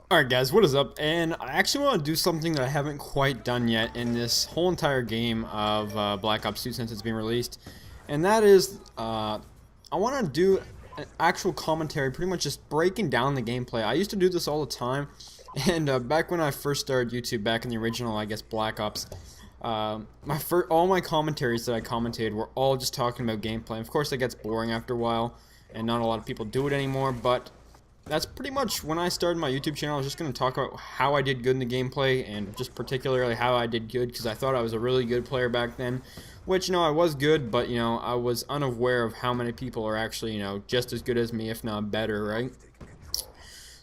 Alright guys, what is up? And I actually want to do something that I haven't quite done yet in this whole entire game of Black Ops 2 since it's been released. And that is, I want to do an actual commentary, pretty much just breaking down the gameplay. I used to do this all the time, and back when I first started YouTube, back in the original, I guess, Black Ops, all my commentaries that I commentated were all just talking about gameplay. Of course, it gets boring after a while, and not a lot of people do it anymore, but that's pretty much when I started my YouTube channel. I was just going to talk about how I did good in the gameplay, and just particularly how I did good, because I thought I was a really good player back then, which, I was good, but, I was unaware of how many people are actually, just as good as me, if not better, right?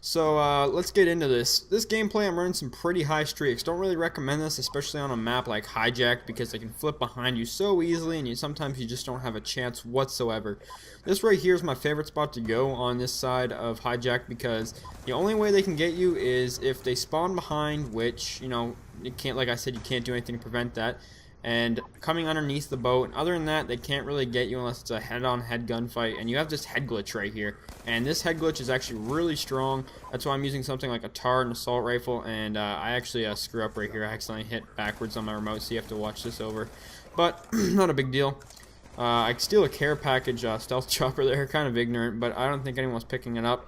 So let's get into this. This gameplay, I'm running some pretty high streaks. Don't really recommend this, especially on a map like Hijacked, because they can flip behind you so easily, and sometimes you just don't have a chance whatsoever. This right here is my favorite spot to go on this side of Hijacked, because the only way they can get you is if they spawn behind, which, you can't, like I said, you can't do anything to prevent that, and coming underneath the boat. And other than that, they can't really get you unless it's a head-on-head gunfight. And you have this head glitch right here, and this head glitch is actually really strong. That's why I'm using something like a TAR and assault rifle. And I actually screw up right here. I accidentally hit backwards on my remote, so you have to watch this over, but not a big deal. I steal a care package stealth chopper there, kind of ignorant, but I don't think anyone's picking it up.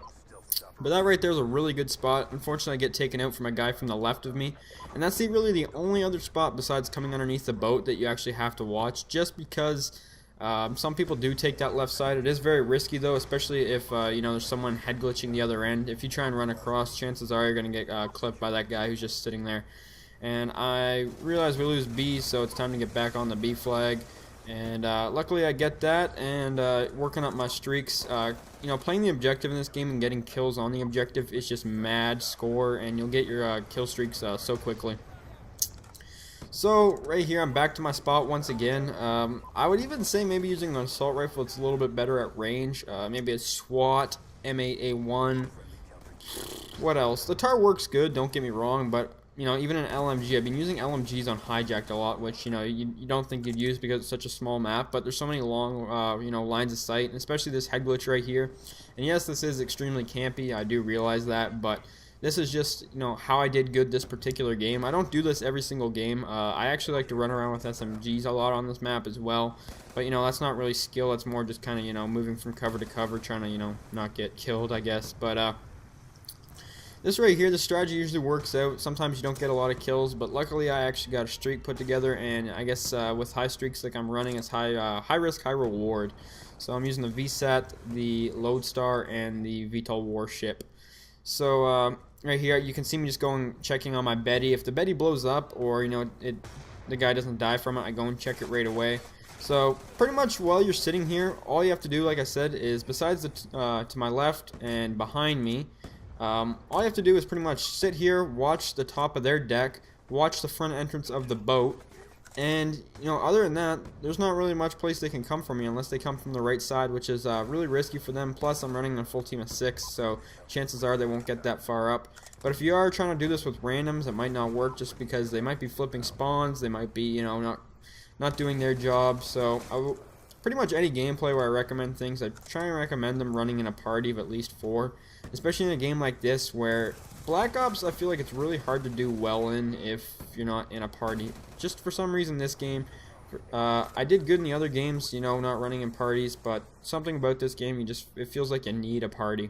But that right there is a really good spot. Unfortunately, I get taken out from a guy from the left of me. And that's really the only other spot besides coming underneath the boat that you actually have to watch, just because some people do take that left side. It is very risky, though, especially if there's someone head glitching the other end. If you try and run across, chances are you're going to get clipped by that guy who's just sitting there. And I realize we lose B, so it's time to get back on the B flag. And luckily I get that, and working up my streaks. Playing the objective in this game and getting kills on the objective is just mad score, and you'll get your kill streaks so quickly. So right here I'm back to my spot once again. I would even say maybe using an assault rifle, it's a little bit better at range. Maybe a SWAT, M8A1. What else? The TAR works good, don't get me wrong, but even an LMG. I've been using LMGs on Hijacked a lot, which, you don't think you'd use because it's such a small map, but there's so many long, lines of sight, and especially this head glitch right here. And yes, this is extremely campy, I do realize that, but this is just, how I did good this particular game. I don't do this every single game. I actually like to run around with SMGs a lot on this map as well, but, that's not really skill, it's more just kind of, moving from cover to cover, trying to, not get killed, I guess, but, this right here, the strategy usually works out. Sometimes you don't get a lot of kills, but luckily I actually got a streak put together, and I guess with high streaks like I'm running, it's high risk, high reward. So I'm using the VSAT, the Lodestar, and the VTOL warship. So right here, you can see me just checking on my Betty. If the Betty blows up, or the guy doesn't die from it, I go and check it right away. So pretty much while you're sitting here, all you have to do, like I said, is besides to my left and behind me, all you have to do is pretty much sit here, watch the top of their deck, watch the front entrance of the boat, and other than that, there's not really much place they can come from me unless they come from the right side, which is really risky for them. Plus, I'm running a full team of 6, so chances are they won't get that far up. But if you are trying to do this with randoms, it might not work, just because they might be flipping spawns, they might be not doing their job. So pretty much any gameplay where I recommend things, I try and recommend them running in a party of at least 4, especially in a game like this where Black Ops, I feel like it's really hard to do well in if you're not in a party. Just for some reason this game, I did good in the other games, not running in parties, but something about this game, it feels like you need a party.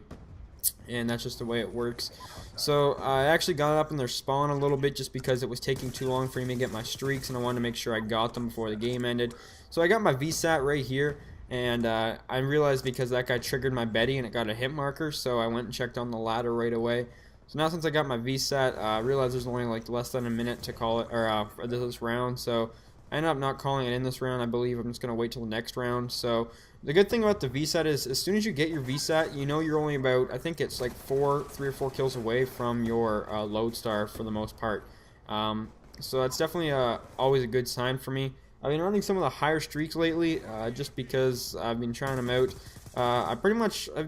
And that's just the way it works. So I actually got up in their spawn a little bit just because it was taking too long for me to get my streaks, and I wanted to make sure I got them before the game ended. So I got my VSAT right here, and I realized because that guy triggered my Betty and it got a hit marker, so I went and checked on the ladder right away. So now since I got my VSAT, I realized there's only like less than a minute to call it, or for this round, so I ended up not calling it in this round. I believe I'm just going to wait till the next round. So the good thing about the VSAT is as soon as you get your VSAT, you're only about, I think it's like 3 or 4 kills away from your Lodestar for the most part. So that's definitely always a good sign for me. I've been running some of the higher streaks lately just because I've been trying them out. I've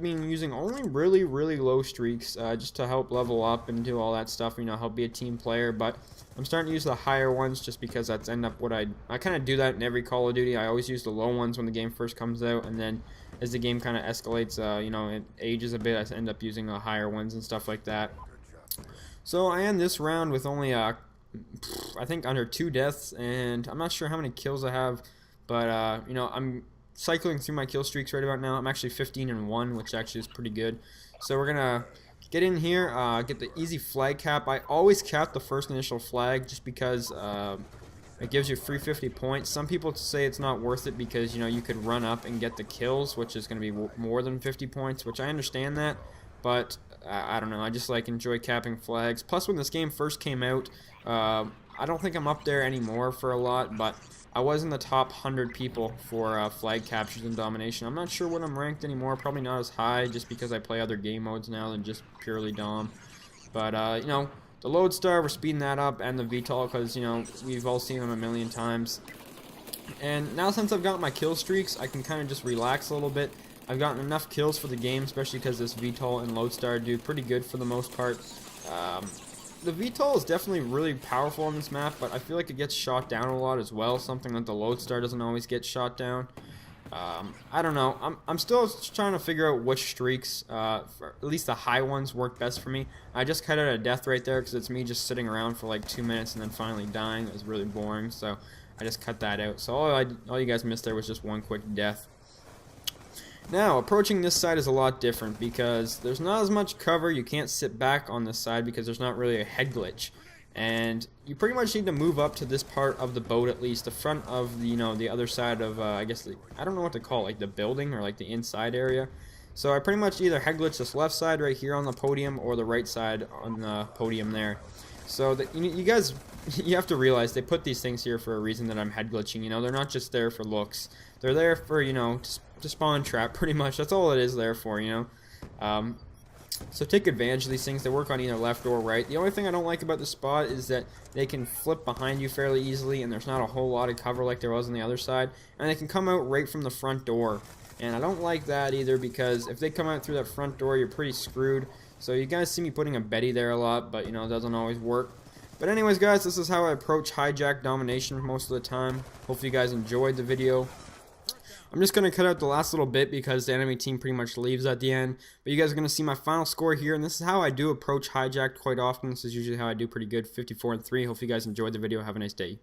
been using only really low streaks just to help level up and do all that stuff, help be a team player, but I'm starting to use the higher ones just because that's what I kind of do that in every Call of Duty. I always use the low ones when the game first comes out, and then as the game kind of escalates, it ages a bit, I end up using the higher ones and stuff like that. So I end this round with only I think under 2 deaths, and I'm not sure how many kills I have, but you know, I'm cycling through my kill streaks right about now. I'm actually 15-1, which actually is pretty good. So we're gonna get in here, get the easy flag cap. I always cap the first initial flag just because it gives you free 50 points. Some people say it's not worth it because, you know, you could run up and get the kills, which is going to be more than 50 points, which I understand that, but I don't know. I just like enjoy capping flags. Plus, when this game first came out, I don't think I'm up there anymore for a lot, but I was in the top 100 people for flag captures and domination. I'm not sure what I'm ranked anymore. Probably not as high, just because I play other game modes now than just purely dom. But you know, the Lodestar, we're speeding that up, and the VTOL, because, you know, we've all seen them a million times. And now since I've got my kill streaks, I can kind of just relax a little bit. I've gotten enough kills for the game, especially because this VTOL and Lodestar do pretty good for the most part. The VTOL is definitely really powerful on this map, but I feel like it gets shot down a lot as well, something that the Lodestar doesn't always get shot down. I don't know. I'm still trying to figure out which streaks, for at least the high ones, work best for me. I just cut out a death right there because it's me just sitting around for like 2 minutes and then finally dying. It was really boring, so I just cut that out. So all you guys missed there was just one quick death. Now, approaching this side is a lot different because there's not as much cover. You can't sit back on this side because there's not really a head glitch. And you pretty much need to move up to this part of the boat, at least the front of the, you know, the other side of I guess I don't know what to call it, like the building or like the inside area. So I pretty much either head glitch this left side right here on the podium or the right side on the podium there. So that you guys, you have to realize they put these things here for a reason that I'm head glitching. You know, they're not just there for looks. They're there for, you know, to spawn trap pretty much. That's all it is there for, you know. So take advantage of these things. They work on either left or right. The only thing I don't like about the spot is that they can flip behind you fairly easily, and there's not a whole lot of cover like there was on the other side. And they can come out right from the front door. And I don't like that either, because if they come out through that front door, you're pretty screwed. So you guys see me putting a Betty there a lot, but, you know, it doesn't always work. But anyways, guys, this is how I approach hijack domination most of the time. Hopefully you guys enjoyed the video. I'm just going to cut out the last little bit because the enemy team pretty much leaves at the end. But you guys are going to see my final score here, and this is how I do approach hijacked quite often. This is usually how I do pretty good, 54-3. Hope you guys enjoyed the video. Have a nice day.